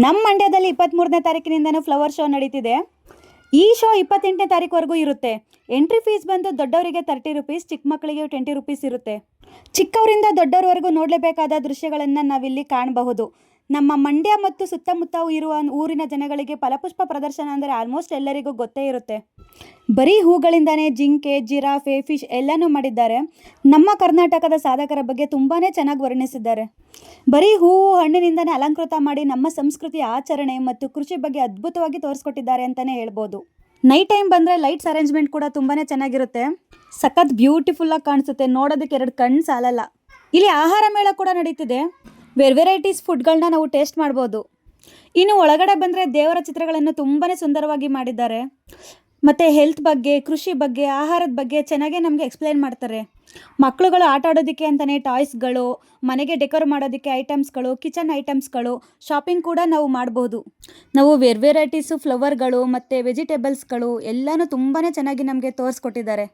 ನಮ್ಮ ಮಂಡ್ಯದಲ್ಲಿ 23ನೇ ತಾರೀಕಿನಿಂದನೂ flower show ನಡೀತಿದೆ. ಈ ಶೋ 28ನೇ ತಾರೀಕುವರೆಗೂ ಇರುತ್ತೆ. ಎಂಟ್ರಿ ಫೀಸ್ ಬಂದು ದೊಡ್ಡವರಿಗೆ 30 ರುಪೀಸ್, ಚಿಕ್ಕ ಮಕ್ಕಳಿಗೆ 20 ರುಪೀಸ್ ಇರುತ್ತೆ. ಚಿಕ್ಕವರಿಂದ ದೊಡ್ಡವರವರೆಗೂ ನೋಡಲೇಬೇಕಾದ ದೃಶ್ಯಗಳನ್ನು ನಾವಿಲ್ಲಿ ಕಾಣಬಹುದು. ನಮ್ಮ ಮಂಡ್ಯ ಮತ್ತು ಸುತ್ತಮುತ್ತ ಇರುವ ಊರಿನ ಜನಗಳಿಗೆ ಫಲಪುಷ್ಪ ಪ್ರದರ್ಶನ ಅಂದರೆ ಆಲ್ಮೋಸ್ಟ್ ಎಲ್ಲರಿಗೂ ಗೊತ್ತೇ ಇರುತ್ತೆ. ಬರೀ ಹೂಗಳಿಂದಾನೇ ಜಿಂಕೆ, ಜಿರಾಫೆ, ಫಿಶ್ ಎಲ್ಲನೂ ಮಾಡಿದ್ದಾರೆ. ನಮ್ಮ ಕರ್ನಾಟಕದ ಸಾಧಕರ ಬಗ್ಗೆ ತುಂಬಾ ಚೆನ್ನಾಗಿ ವರ್ಣಿಸಿದ್ದಾರೆ. ಬರೀ ಹೂವು ಹಣ್ಣಿನಿಂದನೇ ಅಲಂಕೃತ ಮಾಡಿ ನಮ್ಮ ಸಂಸ್ಕೃತಿ, ಆಚರಣೆ ಮತ್ತು ಕೃಷಿ ಬಗ್ಗೆ ಅದ್ಭುತವಾಗಿ ತೋರಿಸ್ಕೊಟ್ಟಿದ್ದಾರೆ ಅಂತಲೇ ಹೇಳ್ಬೋದು. ನೈಟ್ ಟೈಮ್ ಬಂದರೆ ಲೈಟ್ಸ್ ಅರೇಂಜ್ಮೆಂಟ್ ಕೂಡ ತುಂಬಾ ಚೆನ್ನಾಗಿರುತ್ತೆ. ಸಖತ್ ಬ್ಯೂಟಿಫುಲ್ಲಾಗಿ ಕಾಣಿಸುತ್ತೆ, ನೋಡೋದಕ್ಕೆ 2 ಕಣ್ಣು ಸಾಲಲ್ಲ. ಇಲ್ಲಿ ಆಹಾರ ಮೇಳ ಕೂಡ ನಡೀತಿದೆ. ವೆರೈಟೀಸ್ ಫುಡ್ಗಳನ್ನ ನಾವು ಟೇಸ್ಟ್ ಮಾಡ್ಬೋದು. ಇನ್ನು ಒಳಗಡೆ ಬಂದರೆ ದೇವರ ಚಿತ್ರಗಳನ್ನು ತುಂಬಾ ಸುಂದರವಾಗಿ ಮಾಡಿದ್ದಾರೆ. ಮತ್ತು ಹೆಲ್ತ್ ಬಗ್ಗೆ, ಕೃಷಿ ಬಗ್ಗೆ, ಆಹಾರದ ಬಗ್ಗೆ ಚೆನ್ನಾಗೇ ನಮಗೆ ಎಕ್ಸ್ಪ್ಲೈನ್ ಮಾಡ್ತಾರೆ. ಮಕ್ಕಳುಗಳು ಆಟ ಆಡೋದಕ್ಕೆ ಅಂತಲೇ ಟಾಯ್ಸ್ಗಳು, ಮನೆಗೆ ಡೆಕೋರ್ ಮಾಡೋದಕ್ಕೆ ಐಟಮ್ಸ್ಗಳು, ಕಿಚನ್ ಐಟಮ್ಸ್ಗಳು, ಶಾಪಿಂಗ್ ಕೂಡ ನಾವು ಮಾಡ್ಬೋದು. ನಾವು ವೆರೈಟೀಸು ಫ್ಲವರ್ಗಳು ಮತ್ತು ವೆಜಿಟೇಬಲ್ಸ್ಗಳು ಎಲ್ಲನೂ ತುಂಬಾ ಚೆನ್ನಾಗಿ ನಮಗೆ ತೋರಿಸ್ಕೊಟ್ಟಿದ್ದಾರೆ.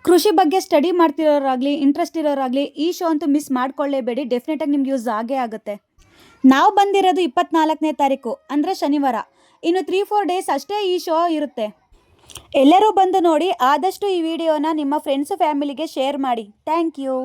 ಕೃಷಿ ಬಗ್ಗೆ ಸ್ಟಡಿ ಮಾಡ್ತಿರೋರಾಗಲಿ, ಇಂಟ್ರೆಸ್ಟ್ ಇರೋರಾಗಲಿ ಈ ಶೋ ಅಂತೂ ಮಿಸ್ ಮಾಡ್ಕೊಳ್ಳೇಬೇಡಿ. ಡೆಫಿನೆಟಾಗಿ ನಿಮ್ಗೆ ಯೂಸ್ ಆಗೇ ಆಗುತ್ತೆ. ನಾವು ಬಂದಿರೋದು 24ನೇ ತಾರೀಕು ಅಂದರೆ ಶನಿವಾರ. ಇನ್ನು 3-4 ಡೇಸ್ ಅಷ್ಟೇ ಈ ಶೋ ಇರುತ್ತೆ. ಎಲ್ಲರೂ ಬಂದು ನೋಡಿ. ಆದಷ್ಟು ಈ ವಿಡಿಯೋನ ನಿಮ್ಮ ಫ್ರೆಂಡ್ಸು ಫ್ಯಾಮಿಲಿಗೆ ಶೇರ್ ಮಾಡಿ. Thank you.